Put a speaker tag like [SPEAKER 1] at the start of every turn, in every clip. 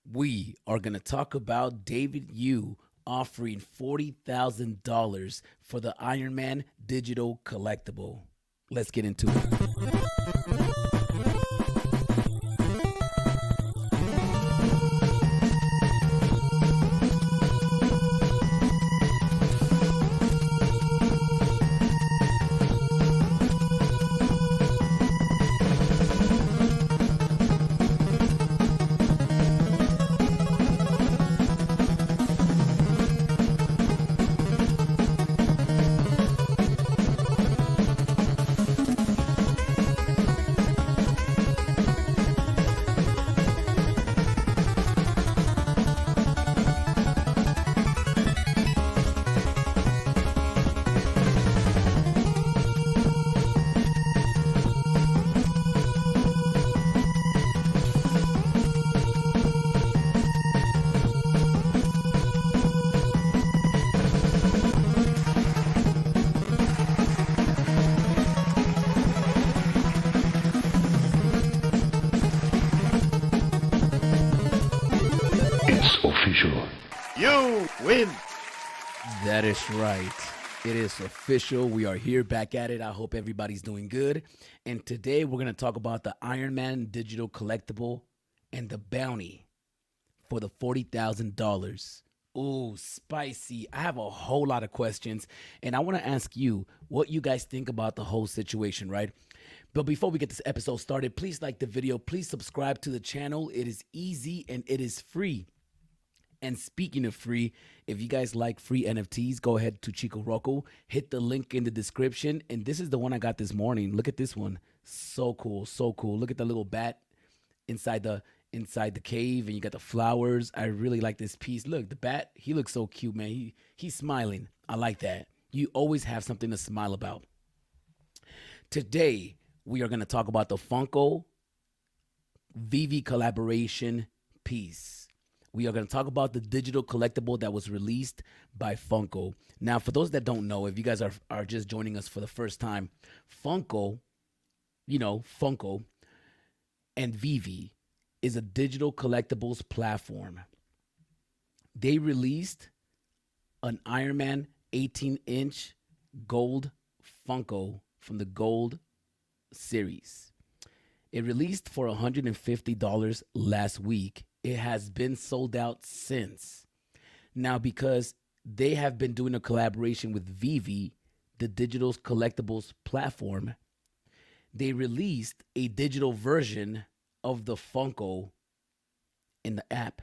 [SPEAKER 1] We are going to talk about David Yu offering $40,000 for the Iron Man digital collectible. Let's get into it.
[SPEAKER 2] It's official. You win.
[SPEAKER 1] That is right. It is official. We are here back at it. I hope everybody's doing good. And today we're going to talk about the Iron Man digital collectible and the bounty for the $40,000. Ooh, spicy. I have a whole lot of questions, and I want to ask you what you guys think about the whole situation, right? But before we get this episode started, please like the video. Please subscribe to the channel. It is easy and it is free. And speaking of free, if you guys like free NFTs, go ahead to Chiko Roku. Hit the link in the description. And this is the one I got this morning. Look at this one. So cool, so cool. Look at the little bat inside the cave, and you got the flowers. I really like this piece. Look, the bat, he looks so cute, man. He's smiling. I like that. You always have something to smile about. Today, we are going to talk about the Funko Vivi collaboration piece. We are going to talk about the digital collectible that was released by Funko. Now, for those that don't know, if you guys are just joining us for the first time, Funko, Funko and Vivi is a digital collectibles platform. They released an Iron Man 18-inch gold Funko from the Gold series. It released for $150 last week. It has been sold out since. Now, because they have been doing a collaboration with Vivi, the digital collectibles platform, they released a digital version of the Funko in the app.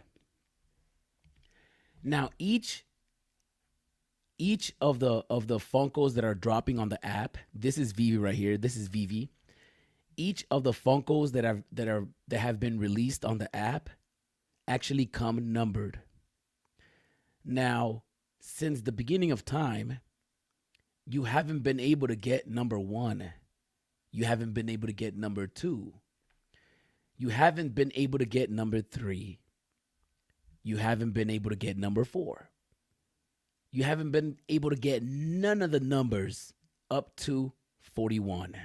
[SPEAKER 1] Now, each of the Funkos that are dropping on the app, this is Vivi right here. This is Vivi. Each of the Funkos that have been released on the app actually come numbered. Now, since the beginning of time, you haven't been able to get number 1. You haven't been able to get number 2. You haven't been able to get number 3. You haven't been able to get number 4. You haven't been able to get none of the numbers up to 41.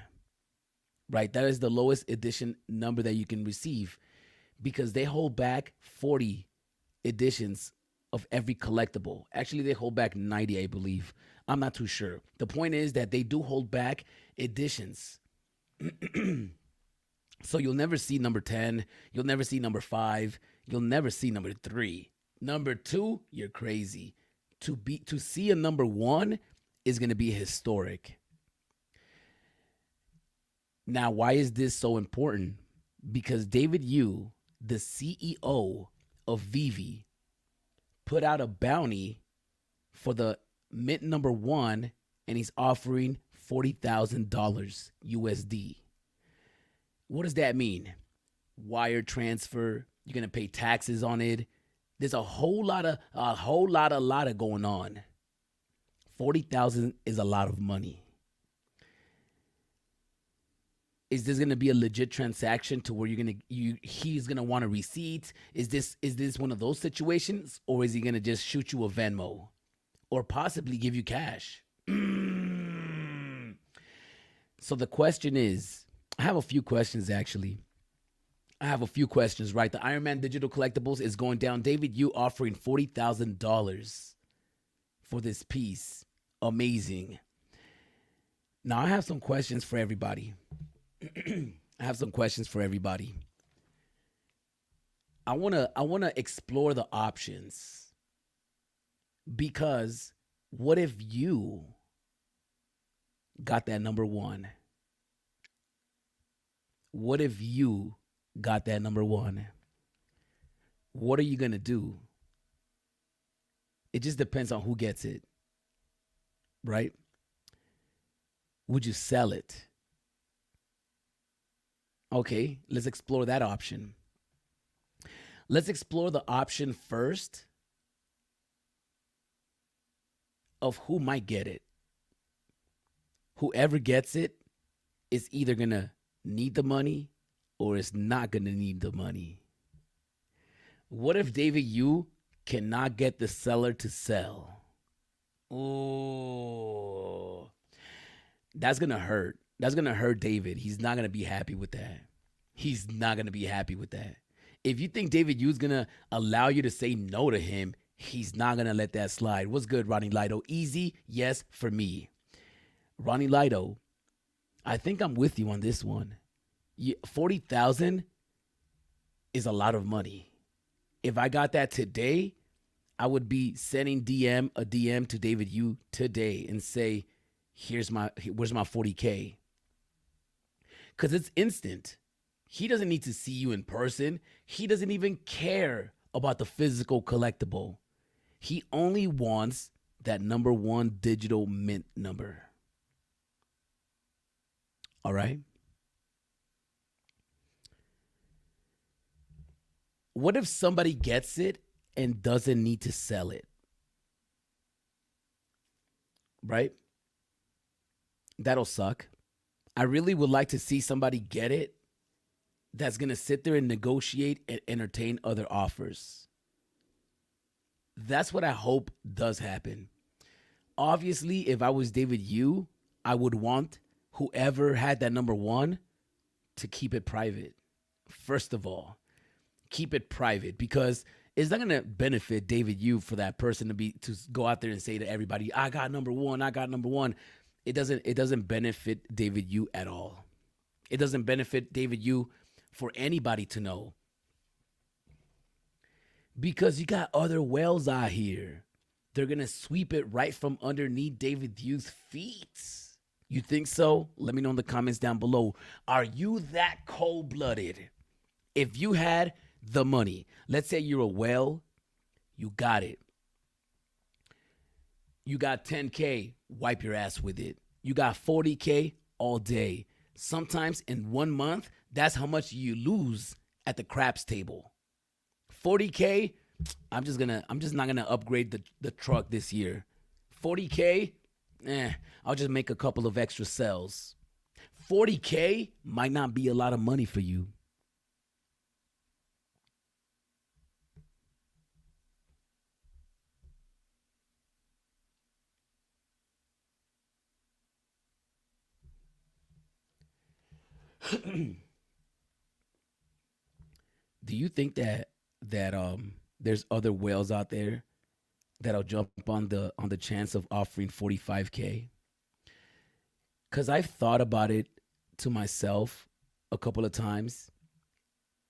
[SPEAKER 1] Right? That is the lowest edition number that you can receive, because they hold back 40 editions of every collectible. Actually, they hold back 90, I believe. I'm not too sure. The point is that they do hold back editions. So you'll never see number 10. You'll never see number 5. You'll never see number 3. Number 2, you're crazy. To see a number 1 is going to be historic. Now, why is this so important? Because David Yu, the CEO of Vivi, put out a bounty for the mint number 1, and he's offering $40,000 USD. What does that mean? Wire transfer. You're gonna pay taxes on it. There's a whole lot of going on. 40,000 is a lot of money. Is this gonna be a legit transaction to where he's gonna want a receipt? Is this one of those situations, or is he gonna just shoot you a Venmo, or possibly give you cash? So the question is, I have a few questions actually. I have a few questions, right? The Iron Man Digital Collectibles is going down. David, you offering $40,000 for this piece. Amazing. Now I have some questions for everybody. I have some questions for everybody. I wanna explore the options because what if you got that number one? What if you got that number one? What are you gonna do? It just depends on who gets it, right? Would you sell it? Okay, let's explore that option. Let's explore the option first of who might get it. Whoever gets it is either going to need the money or is not going to need the money. What if, David, you cannot get the seller to sell? Oh, that's going to hurt. That's going to hurt David. He's not going to be happy with that. He's not going to be happy with that. If you think David Yu's going to allow you to say no to him, he's not going to let that slide. What's good, Ronnie Lido? Easy, yes, for me. Ronnie Lido, I think I'm with you on this one. 40,000 is a lot of money. If I got that today, I would be sending a DM to David Yu today and say, where's my 40K? Because it's instant. He doesn't need to see you in person. He doesn't even care about the physical collectible. He only wants that number one digital mint number. All right? What if somebody gets it and doesn't need to sell it? Right? That'll suck. I really would like to see somebody get it that's going to sit there and negotiate and entertain other offers. That's what I hope does happen. Obviously, if I was David Yu, I would want whoever had that number one to keep it private. First of all, keep it private because it's not going to benefit David Yu for that person to go out there and say to everybody, I got number one, I got number one. It doesn't benefit David Yu at all. It doesn't benefit David Yu for anybody to know. Because you got other whales out here. They're going to sweep it right from underneath David Yu's feet. You think so? Let me know in the comments down below. Are you that cold-blooded? If you had the money, let's say you're a whale, you got it. You got 10K, wipe your ass with it. You got 40K all day. Sometimes in 1 month, that's how much you lose at the craps table. 40K, I'm just not gonna upgrade the truck this year. 40K, I'll just make a couple of extra sales. 40K might not be a lot of money for you. Do you think that there's other whales out there that'll jump on the chance of offering 45K? Cause I've thought about it to myself a couple of times,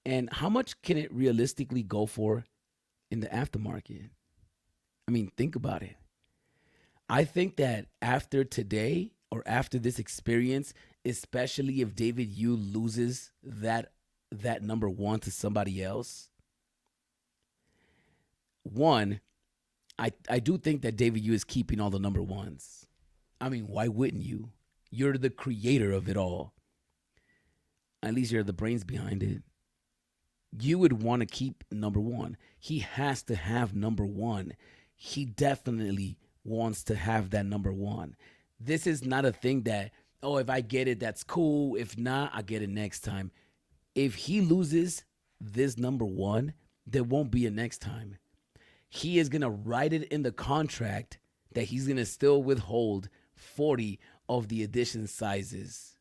[SPEAKER 1] and how much can it realistically go for in the aftermarket? I mean, think about it. I think that after today or after this experience, especially if David Yu loses that number one to somebody else, one, I do think that David Yu is keeping all the number ones. I mean, why wouldn't you? You're the creator of it all. At least you're the brains behind it. You would want to keep number one. He has to have number one. He definitely wants to have that number one. This is not a thing that, oh, if I get it, that's cool. If not, I get it next time. If he loses this number one, there won't be a next time. He is going to write it in the contract that he's going to still withhold 40 of the edition sizes.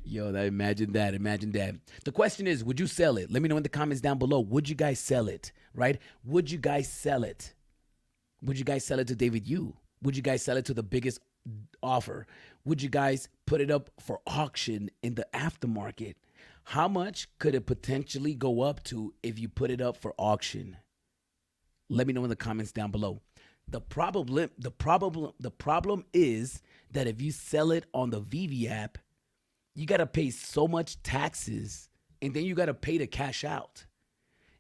[SPEAKER 1] Yo, imagine that. Imagine that. The question is, would you sell it? Let me know in the comments down below. Would you guys sell it? Right? Would you guys sell it? Would you guys sell it to David Yu? Would you guys sell it to the biggest offer? Would you guys put it up for auction in the aftermarket? How much could it potentially go up to if you put it up for auction? Let me know in the comments down below. The problem is that if you sell it on the Vivi app, you got to pay so much taxes and then you got to pay to cash out.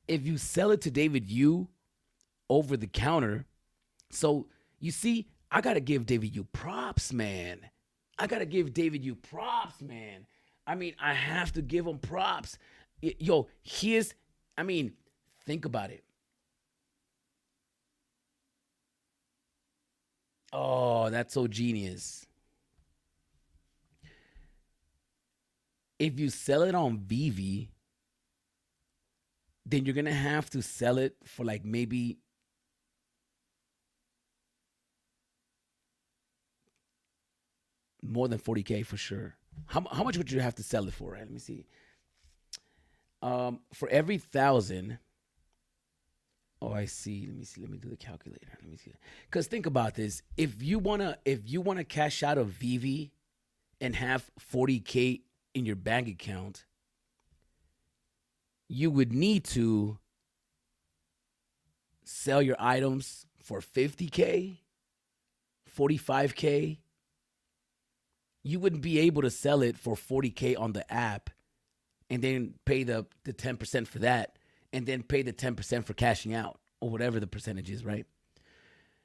[SPEAKER 1] If you sell it to David Yu over the counter, so you see, I got to give David Yu props, man. I got to give David Yu props, man. I mean, I have to give him props. Yo, think about it. Oh, that's so genius. If you sell it on Vivi, then you're going to have to sell it for like maybe more than 40K for sure. How much would you have to sell it for? Right? Let me see. For every 1,000. Oh, I see. Let me see. Let me do the calculator. Let me see. Because think about this. If you wanna cash out of Vivi and have 40K in your bank account, you would need to sell your items for 50K, 45K. You wouldn't be able to sell it for 40K on the app and then pay the 10% for that and then pay the 10% for cashing out or whatever the percentage is, right?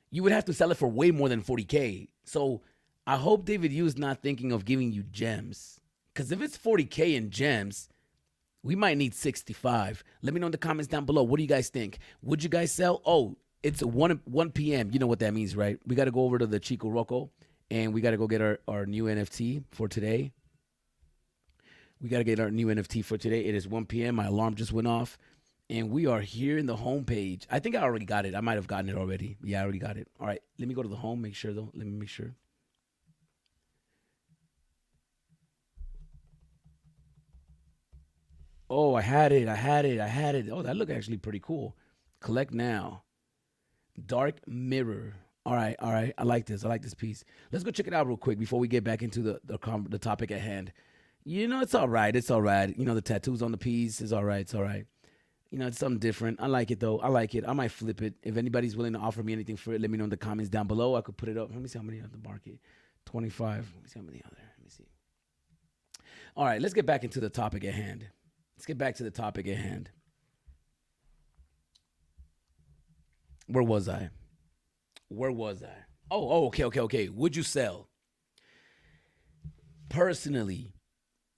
[SPEAKER 1] You would have to sell it for way more than 40K. So I hope David Yu is not thinking of giving you gems. Because if it's 40K in gems, we might need 65. Let me know in the comments down below. What do you guys think? Would you guys sell? Oh, it's 1 p.m. You know what that means, right? We got to go over to the Chiko Roku and we got to go get our new NFT for today. We got to get our new NFT for today. It is 1 p.m. My alarm just went off. And we are here in the homepage. I think I already got it. I might have gotten it already. Yeah, I already got it. All right. Let me go to the home. Make sure, though. Let me make sure. Oh, I had it. Oh, that looked actually pretty cool. Collect now. Dark mirror. All right. I like this. I like this piece. Let's go check it out real quick before we get back into the topic at hand. It's all right. It's all right. The tattoos on the piece is all right. It's all right. It's something different. I like it, though. I like it. I might flip it. If anybody's willing to offer me anything for it, let me know in the comments down below. I could put it up. Let me see how many on the market. 25. Let me see how many are there. Let me see. All right, let's get back into the topic at hand. Where was I? Oh, okay. Would you sell? Personally,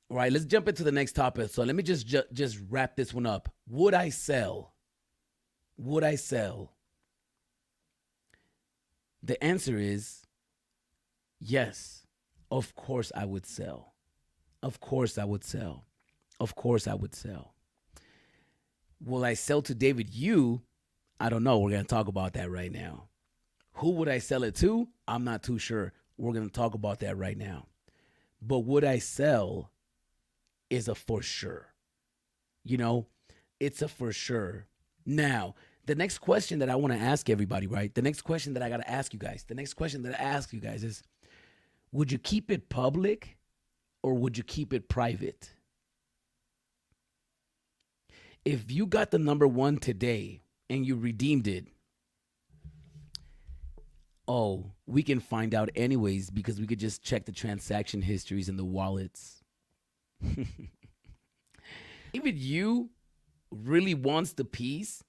[SPEAKER 1] all right, let's jump into the next topic. So let me just wrap this one up. Would I sell? The answer is yes. Of course I would sell. Will I sell to David Yu? I don't know. We're going to talk about that right now. Who would I sell it to? I'm not too sure. We're going to talk about that right now. But would I sell is a for sure. It's a for sure. Now, the next question that I want to ask everybody, right? The next question that I got to ask you guys, is, would you keep it public or would you keep it private? If you got the number one today and you redeemed it, we can find out anyways because we could just check the transaction histories in the wallets. David Yu really wants the piece.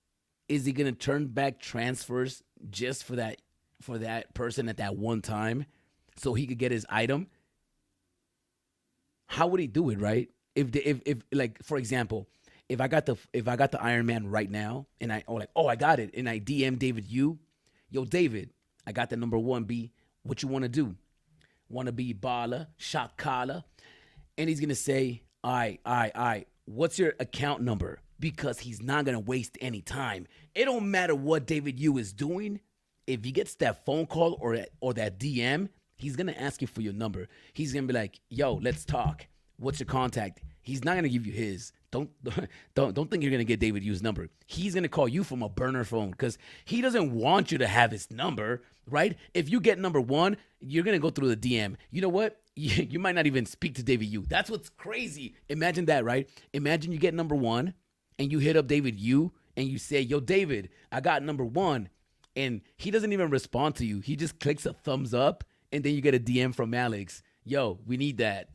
[SPEAKER 1] Is he gonna turn back transfers just for that person at that one time so he could get his item? How would he do it, right? If like, for example, if I got the Iron Man right now and I got it and I DM David Yu, yo David, I got the number 1B. What you want to do? Want to be baller, shot caller? And he's gonna say, all right. What's your account number? Because he's not gonna waste any time. It don't matter what David Yu is doing. If he gets that phone call or that DM, he's gonna ask you for your number. He's gonna be like, yo, let's talk. What's your contact? He's not gonna give you his. Don't think you're gonna get David Yu's number. He's gonna call you from a burner phone because he doesn't want you to have his number, right? If you get number one, you're gonna go through the DM. You know what? You might not even speak to David Yu. That's what's crazy. Imagine that, right? Imagine you get number one and you hit up David Yu and you say, "Yo, David, I got number one," and he doesn't even respond to you. He just clicks a thumbs up, and then you get a DM from Alex. Yo, we need that.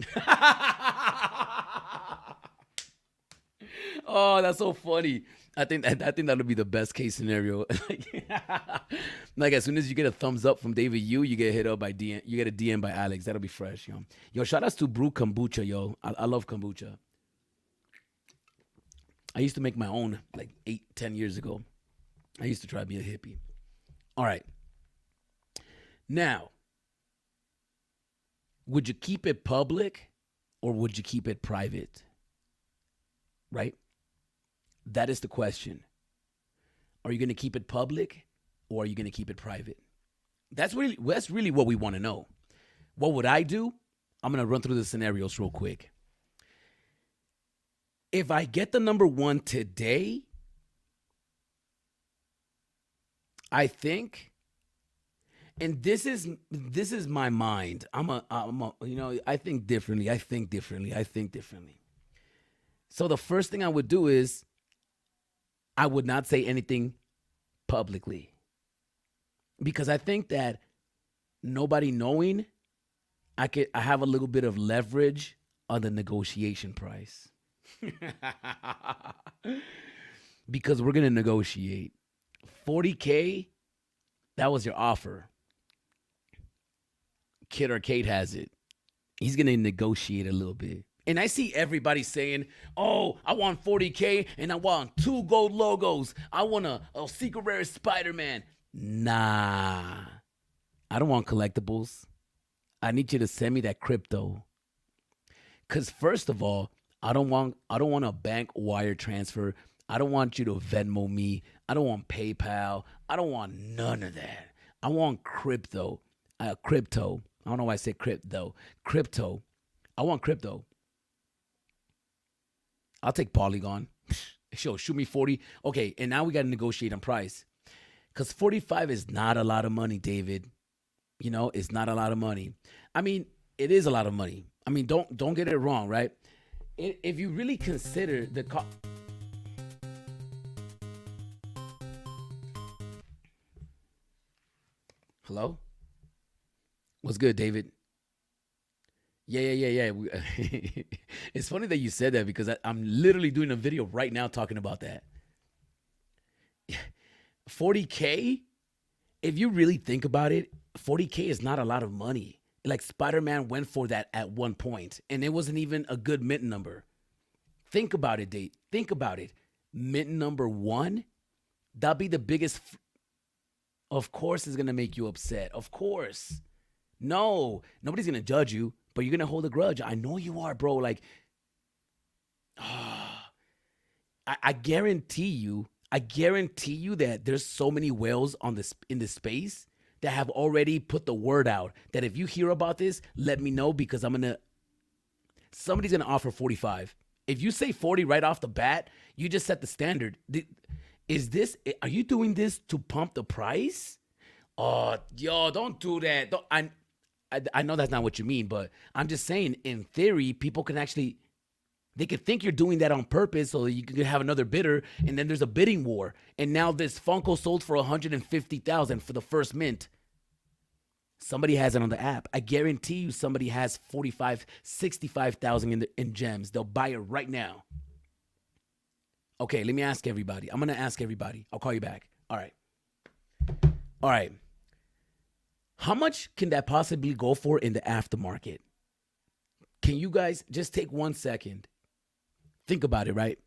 [SPEAKER 1] Oh, that's so funny. I think that'll be the best case scenario. Like as soon as you get a thumbs up from David Yu, you get hit up by DM. You get a DM by Alex. That'll be fresh, yo. Yo, shout outs to Brew Kombucha, yo. I love kombucha. I used to make my own like 8-10 years ago. I used to try to be a hippie. All right. Now, would you keep it public or would you keep it private? Right? That is the question. Are you going to keep it public or are you going to keep it private? That's really what we want to know. What would I do? I'm going to run through the scenarios real quick. If I get the number one today, I think, and this is my mind. I think differently. So the first thing I would do is I would not say anything publicly because I think that nobody knowing, I have a little bit of leverage on the negotiation price. Because we're going to negotiate. $40K, that was your offer. Kid or Kate has it. He's going to negotiate a little bit. And I see everybody saying, "Oh, I want $40K and I want 2 gold logos. I want a secret rare Spider-Man." Nah, I don't want collectibles. I need you to send me that crypto. Cause first of all, I don't want a bank wire transfer. I don't want you to Venmo me. I don't want PayPal. I don't want none of that. I want crypto. Crypto. I don't know why I say crypto. Crypto. I want crypto. I'll take Polygon. Show me 40. Okay, and now we got to negotiate on price. Because 45 is not a lot of money, David. You know, it's not a lot of money. I mean, it is a lot of money. I mean, don't get it wrong, right? If you really consider the cost. Hello? What's good, David? Yeah. It's funny that you said that because I'm literally doing a video right now talking about that. 40K, if you really think about it, 40K is not a lot of money. Like Spider-Man went for that at one point, and it wasn't even a good mint number. Think about it, Dave. Think about it. Mint number one, that'll be the biggest. Of course, it's going to make you upset. Of course. No, nobody's going to judge you, but you're going to hold a grudge. I know you are, bro. Like, I guarantee you that there's so many whales in this space that have already put the word out that if you hear about this, let me know because somebody's going to offer 45. If you say 40 right off the bat, you just set the standard. Are you doing this to pump the price? Oh, yo, don't do that. I know that's not what you mean, but I'm just saying, in theory, people can actually, they could think you're doing that on purpose so that you can have another bidder, and then there's a bidding war. And now this Funko sold for $150,000 for the first mint. Somebody has it on the app. I guarantee you somebody has 45, 65,000 in gems. They'll buy it right now. Okay, let me ask everybody. I'm going to ask everybody. I'll call you back. All right. How much can that possibly go for in the aftermarket? Can you guys just take 1 second? Think about it, right?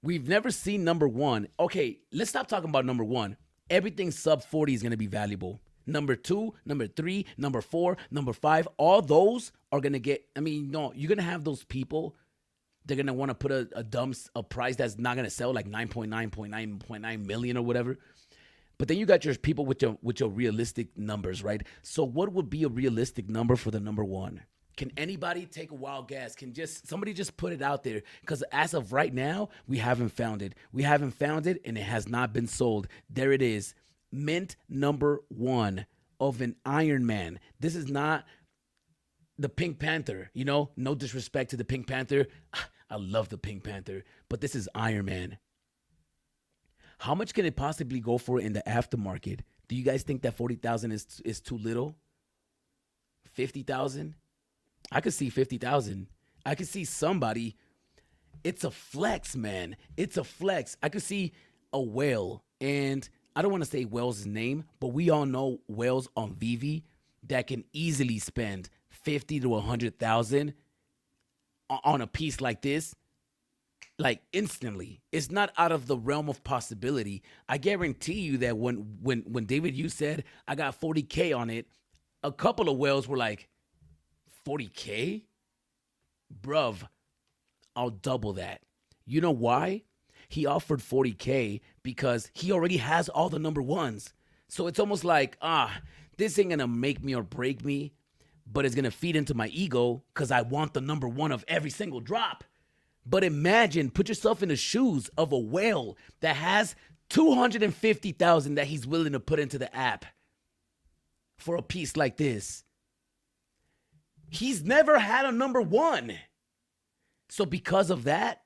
[SPEAKER 1] We've never seen number one. Okay, let's stop talking about number one. Everything sub 40 is going to be valuable. Number 2, number 3, number 4, number 5, all those are going to get, you're going to have those people. They're going to want to put a price that's not going to sell like 9.9 million or whatever. But then you got your people with your realistic numbers, right? So what would be a realistic number for the number one? Can anybody take a wild guess? Can just somebody just put it out there? Because as of right now, we haven't found it. We haven't found it, and it has not been sold. There it is. Mint number 1 of an Iron Man. This is not the Pink Panther. No disrespect to the Pink Panther. I love the Pink Panther, but this is Iron Man. How much can it possibly go for in the aftermarket? Do you guys think that 40,000 is too little? 50,000? I could see 50,000. I could see somebody. It's a flex, man. It's a flex. I could see a whale, and I don't want to say Whale's name, but we all know whales on Vivi that can easily spend 50 to 100,000 on a piece like this, like instantly. It's not out of the realm of possibility. I guarantee you that when David, you said I got 40K on it, a couple of whales were like, 40K? Bruv, I'll double that. You know why? He offered 40K because he already has all the number ones. So it's almost like, this ain't gonna make me or break me, but it's gonna feed into my ego because I want the number 1 of every single drop. But imagine, put yourself in the shoes of a whale that has 250,000 that he's willing to put into the app for a piece like this. He's never had a number 1. So because of that,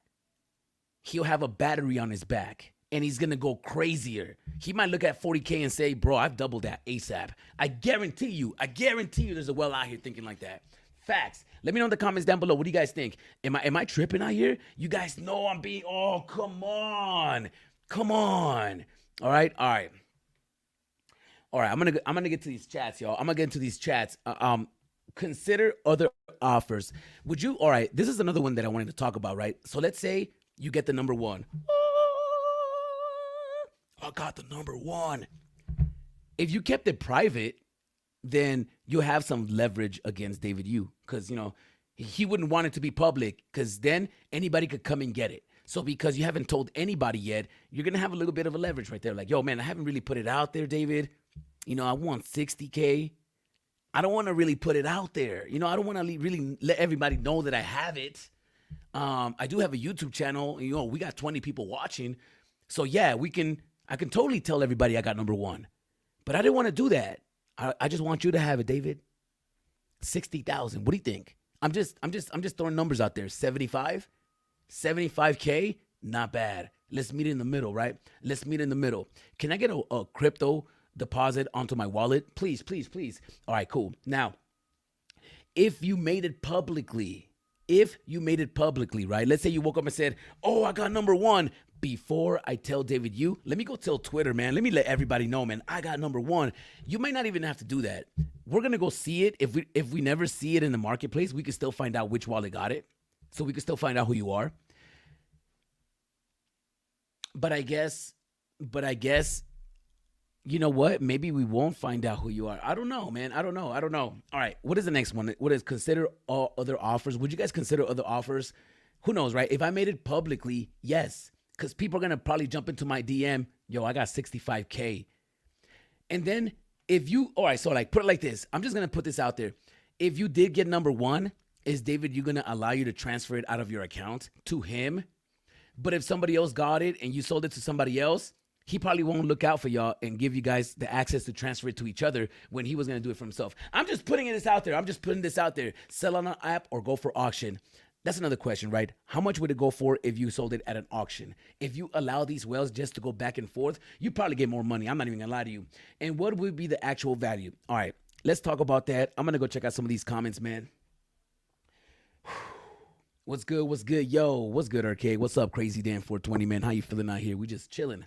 [SPEAKER 1] he'll have a battery on his back and he's going to go crazier. He might look at 40K and say, bro, I've doubled that ASAP. I guarantee you there's a well out here thinking like that. Facts. Let me know in the comments down below. What do you guys think? Am I tripping out here? You guys know I'm being, come on. All right. I'm gonna get to these chats, y'all. I'm gonna get into these chats. Consider other offers. Would you? All right. This is another one that I wanted to talk about, right? So let's say you get the number 1. I got the number 1. If you kept it private, then you have some leverage against David Yu, because he wouldn't want it to be public, because then anybody could come and get it. So because you haven't told anybody yet, you're gonna have a little bit of a leverage right there. Like, yo, man, I haven't really put it out there, David. I want 60K. I don't want to really put it out there. I don't want to really let everybody know that I have it. I do have a YouTube channel. We got 20 people watching. So yeah, I can totally tell everybody I got number 1. But I didn't want to do that. I just want you to have it, David. 60,000. What do you think? I'm just throwing numbers out there. 75K, not bad. Let's meet in the middle, right? Let's meet in the middle. Can I get a crypto deposit onto my wallet? Please. All right, cool. Now, if you made it publicly, right? Let's say you woke up and said, I got number 1. Before I tell David Yu, let me go tell Twitter, man. Let me let everybody know, man, I got number 1. You might not even have to do that. We're going to go see it. If we never see it in the marketplace, we can still find out which wallet got it. So we can still find out who you are. But I guess, you know what? Maybe we won't find out who you are. I don't know, man. I don't know. All right. What is the next one? What is consider all other offers? Would you guys consider other offers? Who knows, right? If I made it publicly, yes. Because people are going to probably jump into my DM. Yo, I got 65K. And then all right, so like put it like this. I'm just going to put this out there. If you did get number 1, is David Yu going to allow you to transfer it out of your account to him? But if somebody else got it and you sold it to somebody else, he probably won't look out for y'all and give you guys the access to transfer it to each other when he was going to do it for himself. I'm just putting this out there. Sell on an app or go for auction. That's another question, right? How much would it go for if you sold it at an auction? If you allow these whales just to go back and forth, you probably get more money. I'm not even gonna lie to you. And what would be the actual value? All right, let's talk about that. I'm gonna go check out some of these comments, man. What's good? Yo, what's good, Arcade? What's up, Crazy Dan 420, man? How you feeling out here? We just chilling.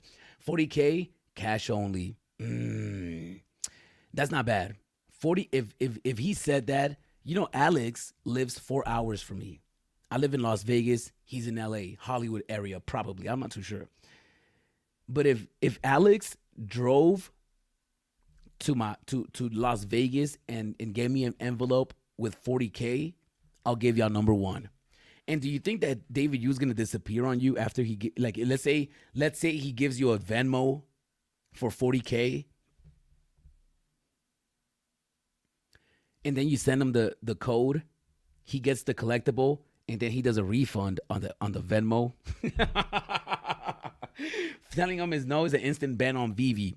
[SPEAKER 1] 40K, cash only. That's not bad. 40, if he said that, Alex lives 4 hours from me. I live in Las Vegas. He's in LA, Hollywood area, probably. I'm not too sure. But if Alex drove to Las Vegas and gave me an envelope with 40K, I'll give y'all number 1. And do you think that David Yu's gonna disappear on you after let's say he gives you a Venmo for 40K, and then you send him the code he gets the collectible and then he does a refund on the Venmo. Telling him his no is an instant ban on Vivi.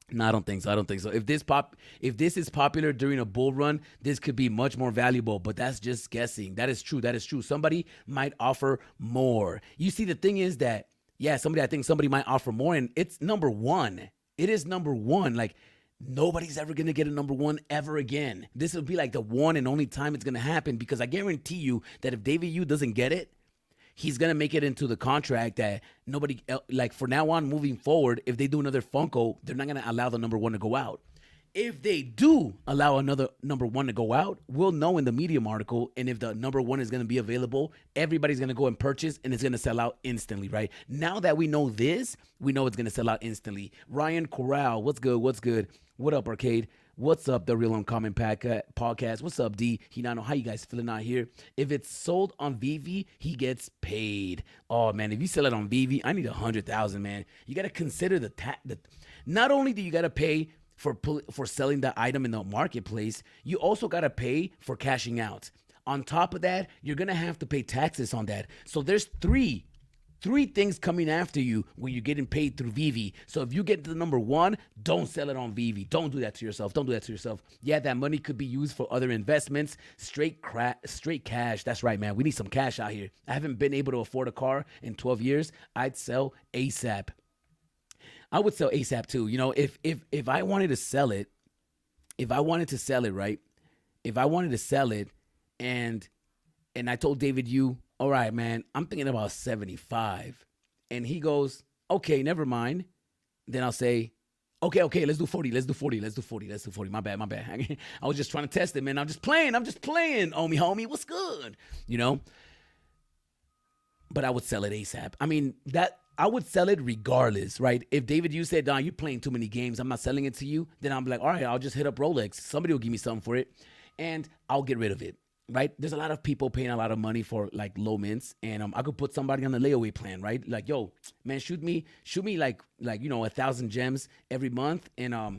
[SPEAKER 1] No, I don't think so. I don't think so. If this is popular during a bull run, this could be much more valuable. But that's just guessing. That is true. That is true. Somebody might offer more. You see, the thing is that I think somebody might offer more, and it's number one. It is number one. Like nobody's ever gonna get a number one ever again. This will be like the one and only time it's gonna happen because I guarantee you that if David Yu doesn't get it, he's going to make it into the contract that nobody, like for now on moving forward, if they do another Funko, they're not going to allow the number one to go out. If they do allow another number one to go out, we'll know in the Medium article. And if the number one is going to be available, everybody's going to go and purchase and it's going to sell out instantly, right? Now that we know this, we know it's going to sell out instantly. Ryan Corral, what's good? What's good? What up, Arcade? What's up, the Real Uncommon podcast? What's up, D? Hinano, how you guys feeling out here? If it's sold on Vivi, he gets paid. Oh, man, if you sell it on Vivi, I need 100,000, man. You got to consider not only do you got to pay for selling the item in the marketplace, you also got to pay for cashing out. On top of that, you're going to have to pay taxes on that. So there's three things coming after you when you're getting paid through Vivi. So if you get to the number one, don't sell it on Vivi. Don't do that to yourself. Don't do that to yourself. Yeah, that money could be used for other investments. Straight cash. That's right, man. We need some cash out here. I haven't been able to afford a car in 12 years. I'd sell ASAP. I would sell ASAP too. You know, if I wanted to sell it, right? If I wanted to sell it and I told David Yu, all right, man, I'm thinking about 75. And he goes, okay, never mind. Then I'll say, okay, let's do 40. My bad. I was just trying to test it, man. I'm just playing. Homie, what's good? You know? But I would sell it ASAP. I mean, I would sell it regardless, right? If David Yu said, you're playing too many games, I'm not selling it to you, then I'm like, all right, I'll just hit up Rolex. Somebody will give me something for it, and I'll get rid of it. Right? There's a lot of people paying a lot of money for like low mints, and I could put somebody on the layaway plan, right? Like, yo, man, shoot me like 1,000 gems every month, and I'll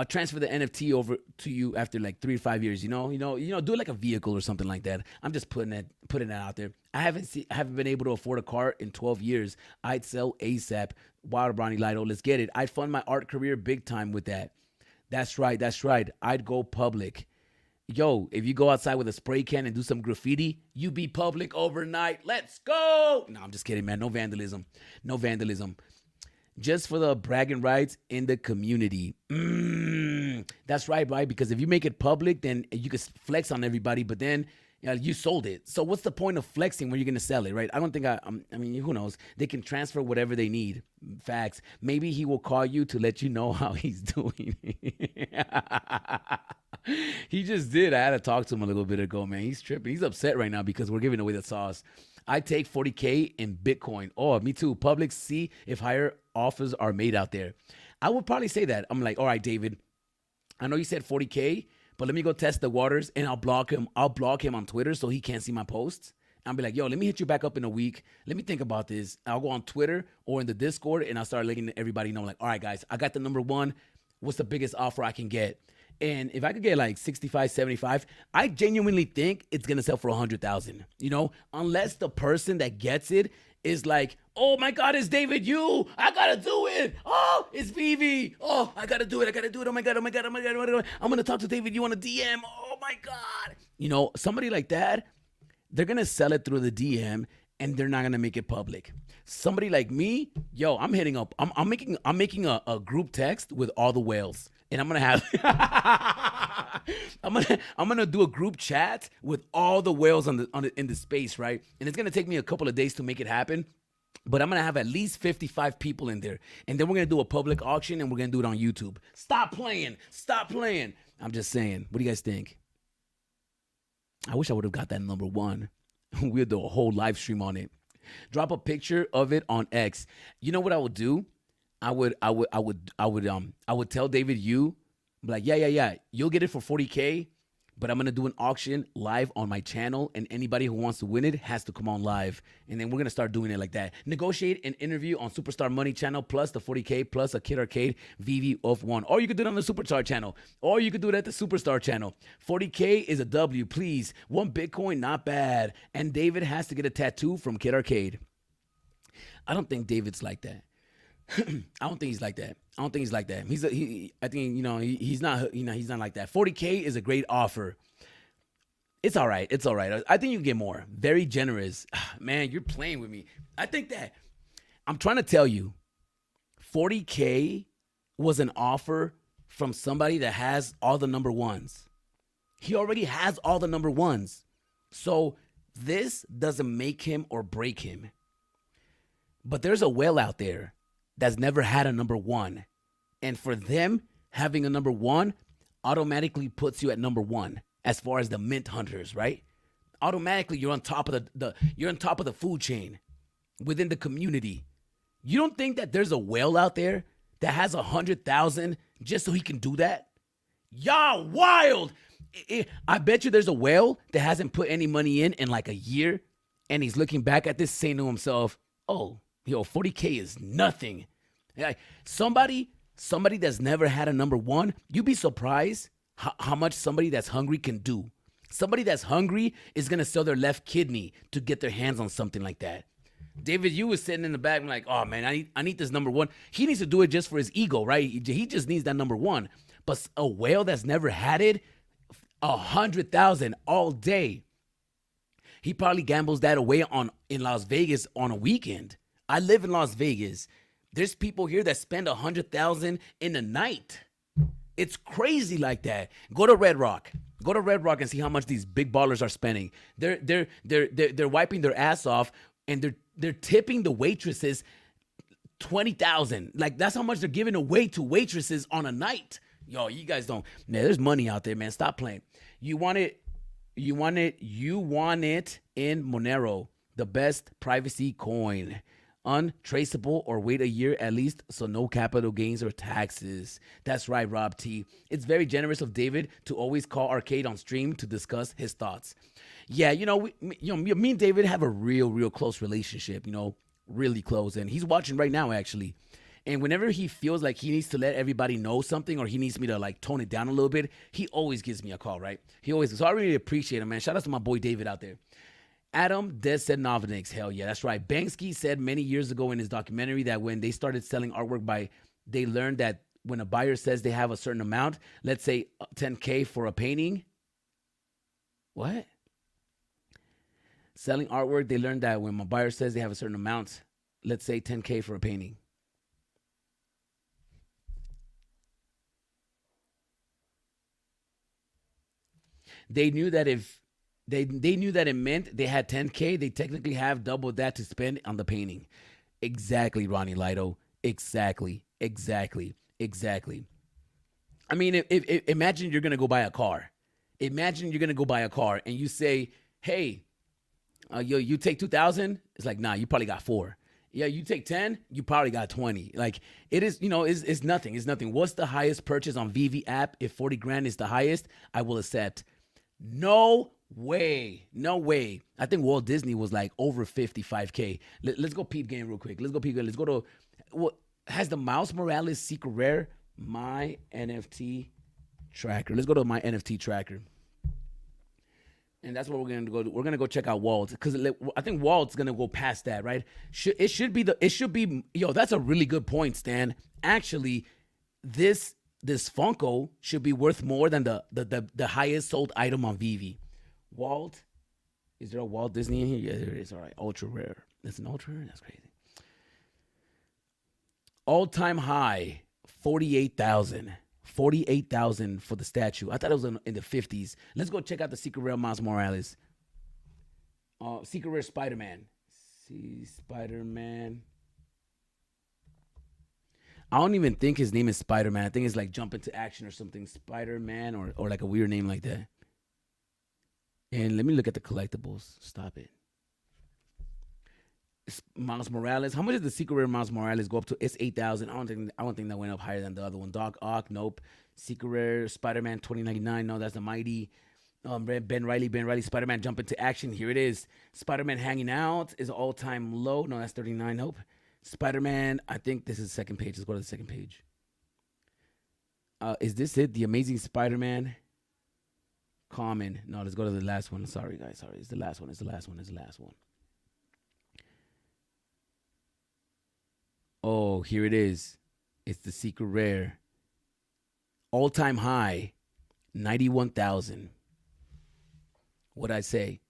[SPEAKER 1] transfer the NFT over to you after like 3 to 5 years. Do it like a vehicle or something like that. I'm just putting that out there. I haven't been able to afford a car in 12 years. I'd sell ASAP. Wild Brownie Lido, let's get it. I'd fund my art career big time with that. That's right. I'd go public. Yo, if you go outside with a spray can and do some graffiti, you be public overnight. Let's go. No, I'm just kidding, man. No vandalism. Just for the bragging rights in the community. That's right? Because if you make it public, then you can flex on everybody, but then you sold it. So what's the point of flexing when you're going to sell it, right? I don't think I mean, who knows? They can transfer whatever they need. Facts. Maybe he will call you to let you know how he's doing. He just did. I had to talk to him a little bit ago, man. He's tripping. He's upset right now because we're giving away the sauce. I take 40K in Bitcoin. Oh, me too. Public, see if higher offers are made out there. I would probably say that. I'm like, all right, David, I know you said 40K, but let me go test the waters and I'll block him. I'll block him on Twitter so he can't see my posts. I'll be like, yo, let me hit you back up in a week. Let me think about this. I'll go on Twitter or in the Discord and I'll start letting everybody know, like, all right, guys, I got the number one. What's the biggest offer I can get? And if I could get like 65, 75, I genuinely think it's going to sell for 100,000, unless the person that gets it is like, oh my God, it's David Yu. I got to do it. Oh, it's Vivi. Oh, I got to do it. Oh my God. I'm going to talk to David Yu on a DM. Oh my God. Somebody like that, they're going to sell it through the DM and they're not going to make it public. Somebody like me, yo, I'm hitting up. I'm making a group text with all the whales. And I'm gonna have I'm gonna do a group chat with all the whales in the space, right? And it's gonna take me a couple of days to make it happen, but I'm gonna have at least 55 people in there, and then we're gonna do a public auction and we're gonna do it on YouTube. Stop playing. I'm just saying. What do you guys think? I wish I would have got that number one. We'll do a whole live stream on it. Drop a picture of it on X. You know what I would do? I would tell David Yu, like, yeah, you'll get it for 40K, But I'm gonna do an auction live on my channel, and anybody who wants to win it has to come on live. And then we're gonna start doing it like that. Negotiate an interview on Superstar Money channel plus the 40K plus a Kid Arcade VV of one. Or you could do it on the Superstar channel. Or you could do it at the Superstar channel. 40K is a W, please. 1 Bitcoin, not bad. And David has to get a tattoo from Kid Arcade. I don't think David's like that. I don't think he's like that. I don't think he's like that. I think, he's not, he's not like that. 40K is a great offer. It's all right. It's all right. I think you can get more. Very generous. Man, you're playing with me. I think that I'm trying to tell you, 40K was an offer from somebody that has all the number ones. He already has all the number ones. So this doesn't make him or break him. But there's a whale out there that's never had a number one. And for them, having a number one automatically puts you at number one as far as the mint hunters, right? Automatically you're on top of you're on top of the food chain within the community. You don't think that there's a whale out there that has 100,000 just so he can do that? Y'all wild. I bet you there's a whale that hasn't put any money in like a year, and he's looking back at this saying to himself, oh, 40K is nothing. Like somebody that's never had a number one, you'd be surprised how much somebody that's hungry can do. Somebody that's hungry is going to sell their left kidney to get their hands on something like that. David, you was sitting in the back like, oh man, I need this number one. He needs to do it just for his ego, right? He just needs that number one. But a whale that's never had it, 100,000 all day. He probably gambles that away in Las Vegas on a weekend. I live in Las Vegas. There's people here that spend 100,000 in a night. It's crazy like that. Go to Red Rock. Go to Red Rock and see how much these big ballers are spending. They're wiping their ass off, and they're tipping the waitresses 20,000. Like that's how much they're giving away to waitresses on a night. Yo, you guys don't. Man, there's money out there, man. Stop playing. You want it in Monero, the best privacy coin. Untraceable or wait a year at least, so no capital gains or taxes. That's right, Rob T. It's very generous of David to always call Arcade on stream to discuss his thoughts. Yeah, me and David have a real close relationship, really close. And he's watching right now, actually. And whenever he feels like he needs to let everybody know something or he needs me to like tone it down a little bit, he always gives me a call, right? So I really appreciate him, man. Shout out to my boy David out there. Adam Des said Novinix. Hell yeah, that's right. Banksy said many years ago in his documentary that when they started selling artwork they learned that when a buyer says they have a certain amount, let's say 10K for a painting. What? Selling artwork, they learned that when a buyer says they have a certain amount, let's say 10K for a painting. They knew that if They knew that it meant they had 10K. They technically have double that to spend on the painting. Exactly, Ronnie Lido. Exactly. I mean, if imagine you're going to go buy a car. Imagine you're going to go buy a car and you say, hey, you take 2,000? It's like, nah, you probably got 4. Yeah, you take 10, you probably got 20. Like it is, it's nothing. It's nothing. What's the highest purchase on VV app? If 40 grand is the highest, I will accept. No way. I think Walt Disney was like over 55K. Let's go peep game real quick. Let's go to what has the Miles Morales secret rare? My NFT tracker. Let's go to my NFT tracker. And that's what we're going to go do. We're going to go check out Walt because I think Walt's going to go past that, right? It should be that's a really good point, Stan. Actually, this Funko should be worth more than the highest sold item on VV. Walt, is there a Walt Disney in here? Yeah, there is. All right, ultra rare. That's an ultra rare? That's crazy. All-time high, 48,000. 48,000 for the statue. I thought it was in the 50s. Let's go check out the secret rare Miles Morales. Secret rare Spider-Man. See, Spider-Man. I don't even think his name is Spider-Man. I think it's like Jump Into Action or something. Spider-Man or like a weird name like that. And let me look at the collectibles. Stop it. It's Miles Morales. How much did the secret rare Miles Morales go up to? It's 8,000. I don't think that went up higher than the other one. Doc Ock, nope. Secret rare Spider-Man 2099. No, that's the Mighty. Ben Riley, Spider-Man jump into action. Here it is. Spider-Man hanging out is all-time low. No, that's 39. Nope. Spider-Man, I think this is the second page. Let's go to the second page. Is this it? The Amazing Spider-Man? Common. No, let's go to the last one. Sorry, guys. Sorry. It's the last one. Oh, here it is. It's the secret rare. All-time high, 91,000. What'd I say?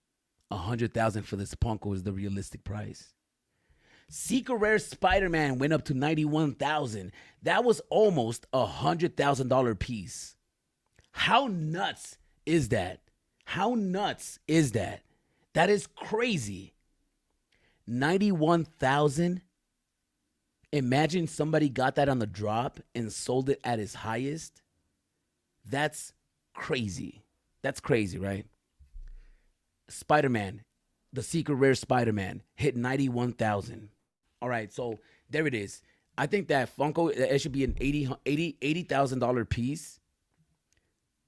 [SPEAKER 1] 100,000 for this Funko is the realistic price. Secret rare Spider-Man went up to 91,000. That was almost $100,000 piece. How nuts is that? That is crazy. 91,000. Imagine somebody got that on the drop and sold it at its highest. That's crazy. That's crazy, right? Spider-Man, the secret rare Spider-Man, hit 91,000. All right, so there it is. I think that Funko, it should be an $80,000 piece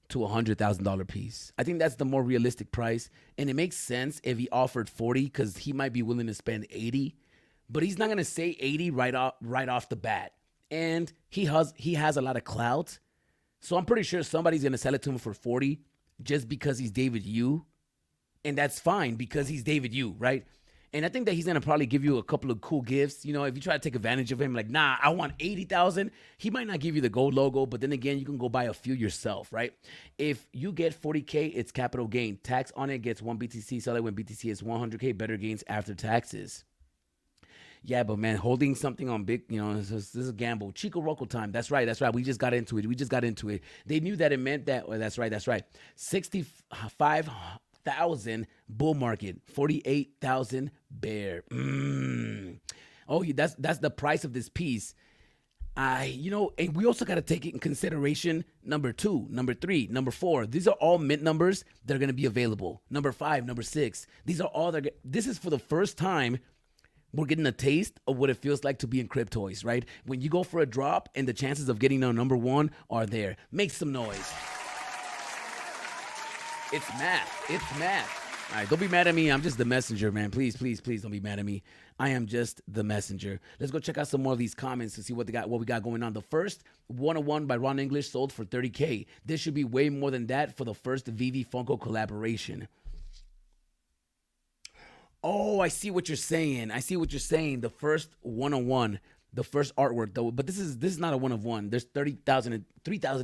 [SPEAKER 1] to $100,000 piece. I think that's the more realistic price, and it makes sense if he offered 40 because he might be willing to spend 80, but he's not gonna say 80 right off the bat. And he has a lot of clout, so I'm pretty sure somebody's gonna sell it to him for 40 just because he's David Yu. And that's fine because he's David Yu, right? And I think that he's going to probably give you a couple of cool gifts. You know, if you try to take advantage of him, like, nah, I want 80,000. He might not give you the gold logo, but then again, you can go buy a few yourself, right? If you get 40K, it's capital gain. Tax on it gets 1 BTC. Sell it when BTC is 100K. Better gains after taxes. Yeah, but man, holding something on big, this is a gamble. Chiko Roku time. That's right. We just got into it. They knew that it meant that. Oh, that's right. 65,000 bull market, 48,000 bear. Oh, that's the price of this piece. And we also got to take it in consideration. Number 2, number 3, number 4. These are all mint numbers that are going to be available. Number 5, number 6. These are all. This is for the first time we're getting a taste of what it feels like to be in Cryptoys, right? When you go for a drop and the chances of getting a number 1 are there. Make some noise. It's math. All right, don't be mad at me. I'm just the messenger, man. Please don't be mad at me. I am just the messenger. Let's go check out some more of these comments to see what we got going on. The first 101 by Ron English sold for 30K. This should be way more than that for the first VV Funko collaboration. Oh, I see what you're saying. The first 101, the first artwork though, but this is not a 1 of 1. There's 3,000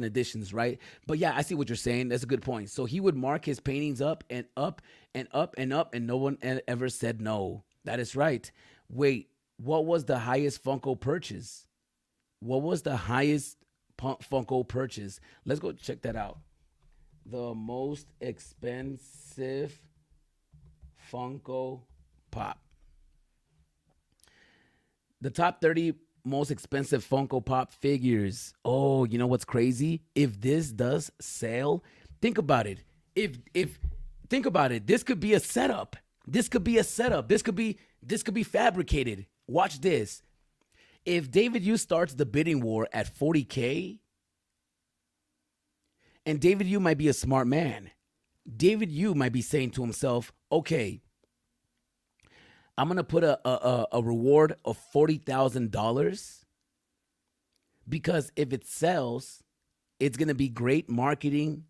[SPEAKER 1] editions, right? But yeah, I see what you're saying. That's a good point. So he would mark his paintings up and up and up and up, and no one ever said no. That is right. Wait, what was the highest Funko purchase? Funko purchase? Let's go check that out. The most expensive Funko Pop. The top 30 most expensive Funko Pop figures. Oh, you know what's crazy? If this does sell, think about it. Think about it. This could be a setup. This could be fabricated. Watch this. If David Yu starts the bidding war at 40K, and David Yu might be a smart man. David Yu might be saying to himself, okay, I'm going to put a reward of $40,000 because if it sells, it's going to be great marketing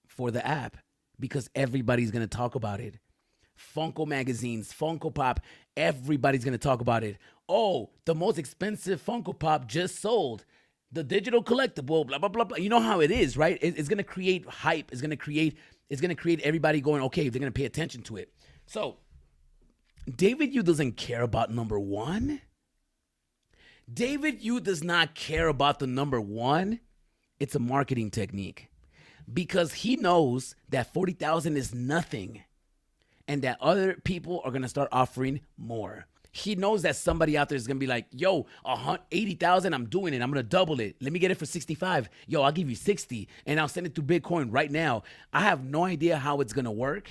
[SPEAKER 1] for the app because everybody's going to talk about it. Funko magazines, Funko Pop, everybody's going to talk about it. Oh, the most expensive Funko Pop just sold. The digital collectible, blah, blah, blah, blah. You know how it is, right? It's going to create hype. It's going to create everybody going, okay, they're going to pay attention to it. So David Yu doesn't care about number 1. David Yu does not care about the number 1. It's a marketing technique because he knows that 40,000 is nothing and that other people are going to start offering more. He knows that somebody out there is going to be like, yo, 80,000, I'm doing it. I'm going to double it. Let me get it for 65. Yo, I'll give you 60 and I'll send it to Bitcoin right now. I have no idea how it's going to work.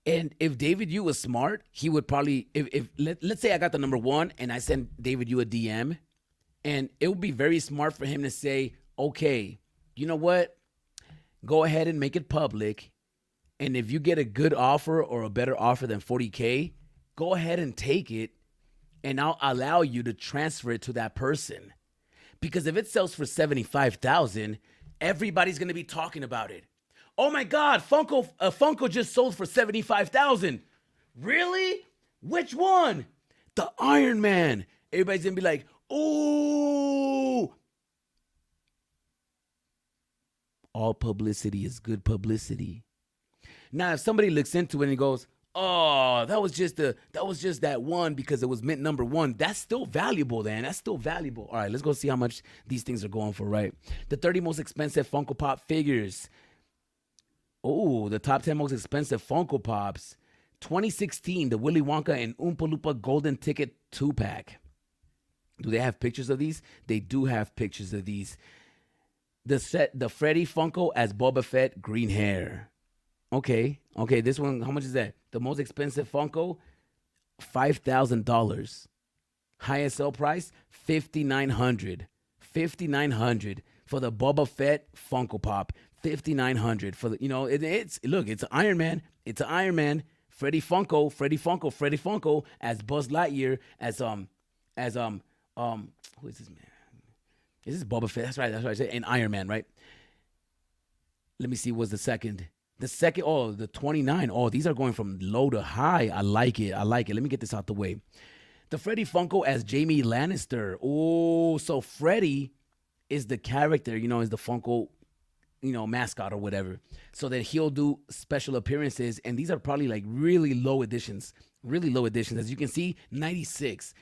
[SPEAKER 1] And if David Yu was smart, he would probably, let's say I got the number 1 and I send David Yu a DM, and it would be very smart for him to say, okay, you know what? Go ahead and make it public. And if you get a good offer or a better offer than 40K, go ahead and take it. And I'll allow you to transfer it to that person. Because if it sells for 75,000, everybody's going to be talking about it. Oh my God, Funko just sold for 75,000. Really? Which one? The Iron Man. Everybody's going to be like, "Ooh." All publicity is good publicity. Now, if somebody looks into it and goes, "Oh, that was just that one because it was mint number one," that's still valuable, then. That's still valuable. All right, let's go see how much these things are going for, right? The 30 most expensive Funko Pop figures. Oh, the top 10 most expensive Funko Pops. 2016, the Willy Wonka and Oompa Loompa Golden Ticket 2-pack. Do they have pictures of these? They do have pictures of these. The Freddy Funko as Boba Fett, green hair. Okay, this one, how much is that? The most expensive Funko, $5,000. Highest sale price, $5,900. $5,900 for the Boba Fett Funko Pop. $5,900 for the, it's Iron Man. It's an Iron Man. Freddy Funko as Buzz Lightyear, as who is this man? Is this Boba Fett? That's right. I said. And Iron Man, right? Let me see. What's the second? The 29. Oh, these are going from low to high. I like it. Let me get this out the way. The Freddy Funko as Jaime Lannister. Oh, so Freddy is the character, is the Funko, mascot or whatever. So that he'll do special appearances. And these are probably like really low editions. As you can see, 96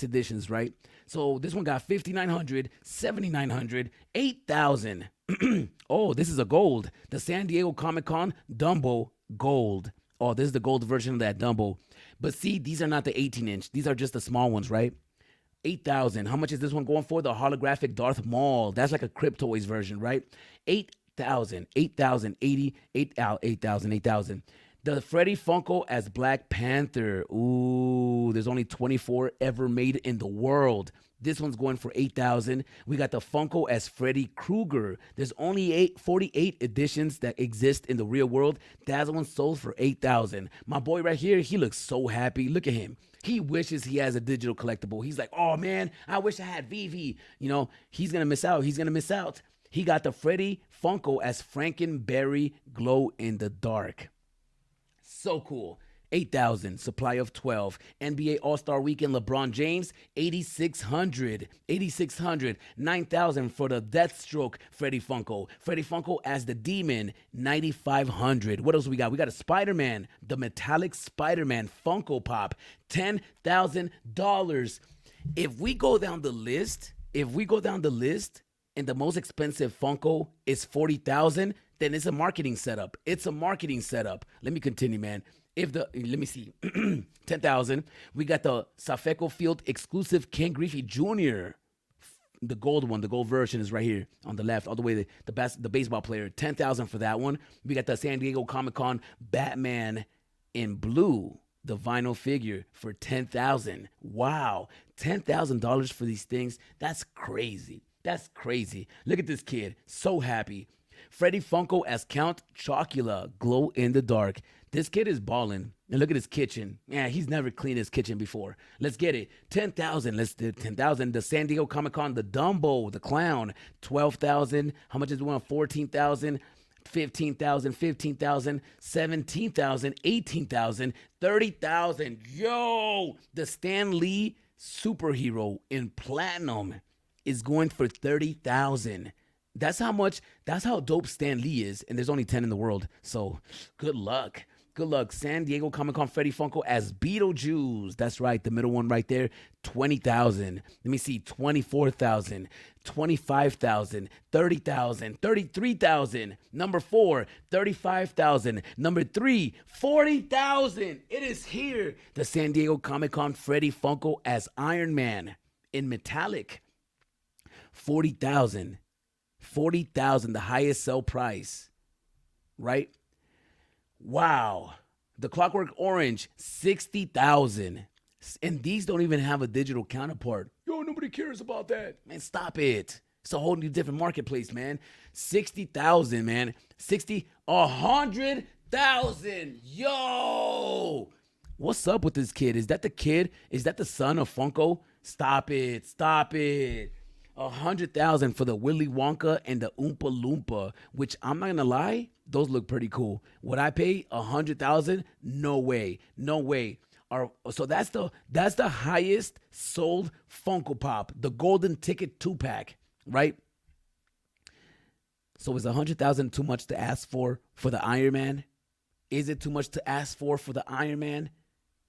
[SPEAKER 1] editions, right? So this one got 5,900, 7,900, 8,000. Oh, this is a gold. The San Diego Comic-Con Dumbo gold. Oh, this is the gold version of that Dumbo. But see, these are not the 18-inch. These are just the small ones, right? 8,000. How much is this one going for? The holographic Darth Maul. That's like a Cryptoys version, right? 8,000, 8,000, 80, 8,000, 8,000. The Freddy Funko as Black Panther. Ooh, there's only 24 ever made in the world. This one's going for 8,000. We got the Funko as Freddy Krueger. There's only 48 editions that exist in the real world. That one sold for 8,000. My boy right here, he looks so happy. Look at him. He wishes he has a digital collectible. He's like, "Oh man, I wish I had VV." He's gonna miss out. He got the Freddy Funko as Frankenberry Glow in the Dark. So cool. 8,000, supply of 12. NBA All-Star Weekend, LeBron James, 8,600. 9,000 for the Deathstroke Freddy Funko. Freddy Funko as the Demon, 9,500. What else we got? We got a Spider-Man, the metallic Spider-Man Funko Pop, $10,000. If we go down the list, and the most expensive Funko is 40,000, then it's a marketing setup. Let me continue, man. Let me see, 10,000. We got the Safeco Field exclusive Ken Griffey Jr. The gold one, the gold version is right here on the left, all the way the baseball player. 10,000 for that one. We got the San Diego Comic-Con Batman in blue, the vinyl figure for 10,000. Wow, $10,000 for these things. That's crazy. Look at this kid, so happy. Freddy Funko as Count Chocula, glow in the dark. This kid is balling. And look at his kitchen. Yeah, he's never cleaned his kitchen before. Let's get it. 10,000. Let's do 10,000. The San Diego Comic-Con, the Dumbo, the clown, 12,000. How much is the one? 14,000. 15,000, 15,000, 17,000, 18,000, 30,000. Yo, the Stan Lee superhero in platinum is going for 30,000. That's how dope Stan Lee is, and there's only 10 in the world. So, good luck. San Diego Comic-Con Freddy Funko as Beetlejuice. That's right, the middle one right there, 20,000. Let me see, 24,000, 25,000, 30,000, 33,000. Number 4, 35,000. Number 3, 40,000. It is here. The San Diego Comic-Con Freddy Funko as Iron Man in metallic. 40,000. 40,000, the highest sell price, right? Wow. The Clockwork Orange, 60,000. And these don't even have a digital counterpart. Yo, nobody cares about that. Man, stop it. It's a whole new different marketplace, man. 60,000, man. 100,000. Yo. What's up with this kid? Is that the kid? Is that the son of Funko? Stop it. Stop it. 100,000 for the Willy Wonka and the Oompa Loompa, which I'm not gonna lie, those look pretty cool. Would I pay 100,000? No way. No way. So that's the highest sold Funko Pop, the golden ticket 2-pack, right? So is 100,000 too much to ask for the Iron Man? Is it too much to ask for the Iron Man?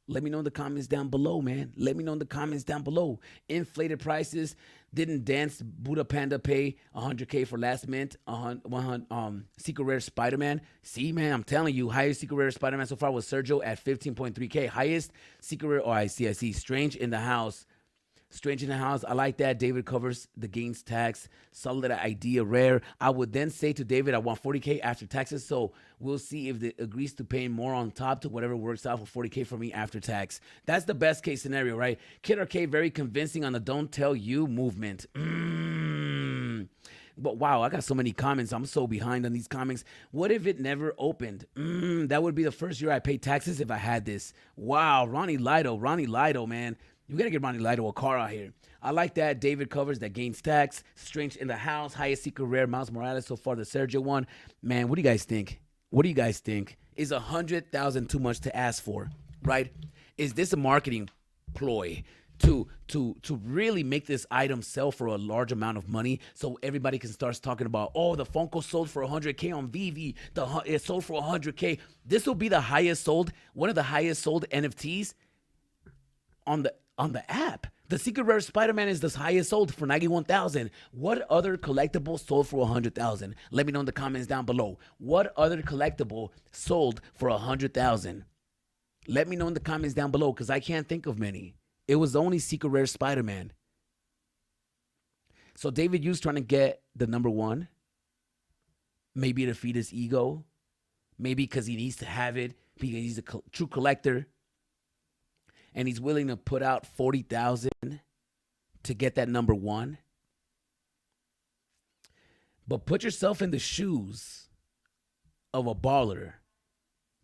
[SPEAKER 1] Let me know in the comments down below, man. Let me know in the comments down below. Inflated prices. Didn't Dance Buddha Panda pay 100K for Last Mint? Secret Rare Spider-Man. See, man, I'm telling you, highest Secret Rare Spider-Man so far was Sergio at 15.3K. Highest Secret Rare. Oh, I see. Strange in the House. Strange in the House. I like that. David covers the gains tax. Solid idea, rare. I would then say to David, I want 40K after taxes. So we'll see if it agrees to paying more on top to whatever works out for 40K for me after tax. That's the best case scenario, right? Kid Arcade, very convincing on the don't tell you movement. But wow, I got so many comments. I'm so behind on these comments. What if it never opened? That would be the first year I paid taxes if I had this. Wow, Ronnie Lido, man. You gotta get Ronnie Lido a car out here. I like that. David covers that gains tax. Strange in the House. Highest secret rare. Miles Morales so far. The Sergio one. Man, what do you guys think? Is 100,000 too much to ask for? Right? Is this a marketing ploy to really make this item sell for a large amount of money so everybody can start talking about, oh, the Funko sold for 100K on VV. It sold for 100K. This will be the highest sold, one of the highest sold NFTs on the app. The Secret Rare Spider-Man is the highest sold for 91,000. What other collectible sold for 100,000? Let me know in the comments down below. What other collectible sold for 100,000? Let me know in the comments down below because I can't think of many. It was only Secret Rare Spider-Man. So David Yu's trying to get the number one. Maybe to feed his ego. Maybe because he needs to have it because he's a true collector. And he's willing to put out 40,000 to get that number one. But put yourself in the shoes of a baller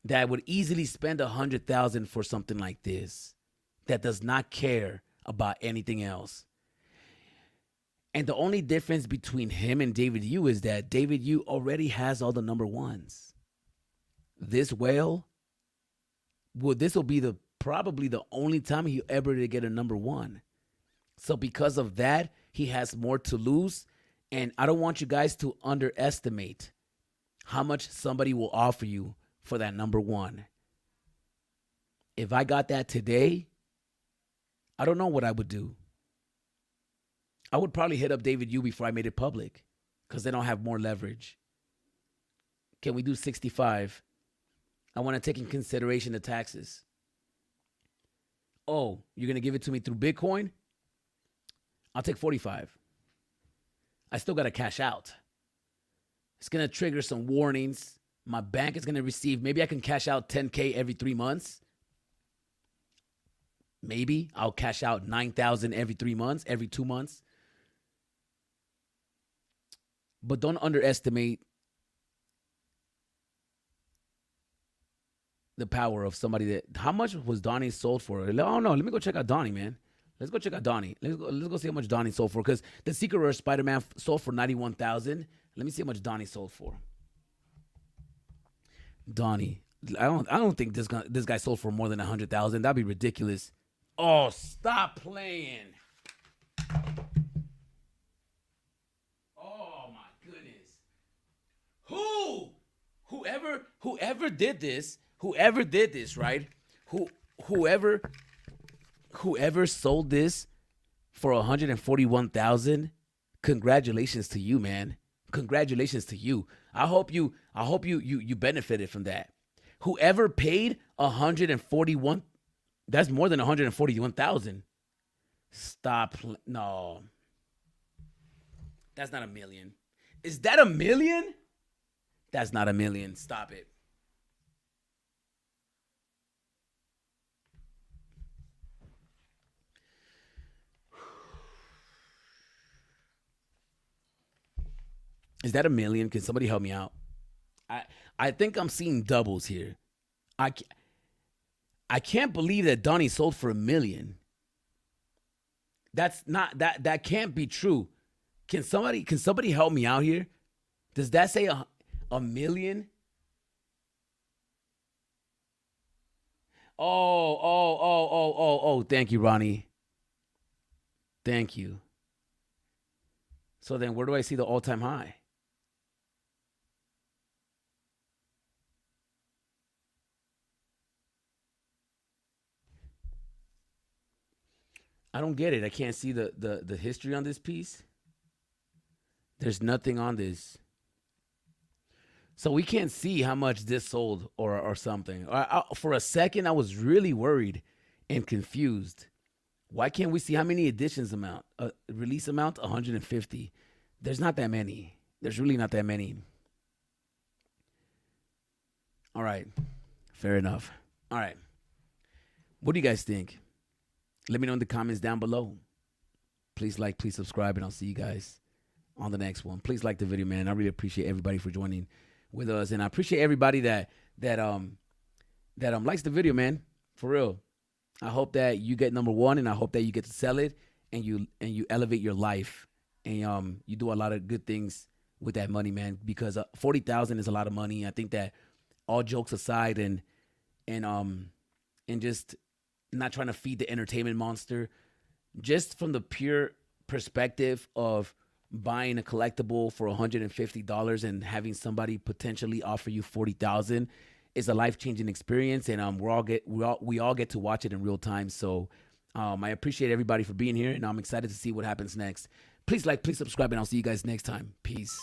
[SPEAKER 1] that would easily spend 100,000 for something like this, that does not care about anything else. And the only difference between him and David Yu is that David Yu already has all the number ones. This will be probably the only time he'll ever get a number one. So because of that, he has more to lose. And I don't want you guys to underestimate how much somebody will offer you for that number one. If I got that today, I don't know what I would do. I would probably hit up David Yu before I made it public because then I'll have more leverage. Can we do 65? I want to take in consideration the taxes. Oh, you're going to give it to me through Bitcoin? I'll take 45. I still got to cash out. It's going to trigger some warnings. My bank is going to receive, maybe I can cash out 10K every 3 months. Maybe I'll cash out 9,000 every 3 months, every 2 months. But don't underestimate the power of somebody that. How much was Donnie sold for? Oh no, let me go check out Donnie, man. Let's go check out Donnie. Let's go see how much Donnie sold for. Because the Secret Rare Spider-Man sold for 91,000. Let me see how much Donnie sold for. Donnie, I don't think this guy sold for more than 100,000. That'd be ridiculous. Oh, stop playing. Oh my goodness. Whoever did this, right? Whoever sold this for 141,000, congratulations to you, man. Congratulations to you. I hope you benefited from that. Whoever paid 141, that's more than 141,000. Stop. No. That's not a million. Is that a million? That's not a million. Stop it. Is that a million? Can somebody help me out? I I think I'm seeing doubles here. I I can't believe that Donnie sold for 1 million. That's not that can't be true. Can somebody help me out here? Does that say a million? Oh. Thank you, Ronnie. Thank you. So then where do I see the all-time high? I don't get it. I can't see the history on this piece. There's nothing on this. So we can't see how much this sold or something. For a second, I was really worried and confused. Why can't we see how many editions amount? Release amount 150. There's not that many. There's really not that many. All right. Fair enough. All right. What do you guys think? Let me know in the comments down below. Please like, please subscribe, and I'll see you guys on the next one. Please like the video, man. I really appreciate everybody for joining with us, and I appreciate everybody that likes the video, man. For real. I hope that you get number one, and I hope that you get to sell it, and you elevate your life, and you do a lot of good things with that money, man. Because 40,000 is a lot of money. I think that all jokes aside, and just not trying to feed the entertainment monster, just from the pure perspective of buying a collectible for $150 and having somebody potentially offer you 40,000 is a life-changing experience, and we all get to watch it in real time. So I appreciate everybody for being here, and I'm excited to see what happens next. Please like, please subscribe, and I'll see you guys next time. Peace.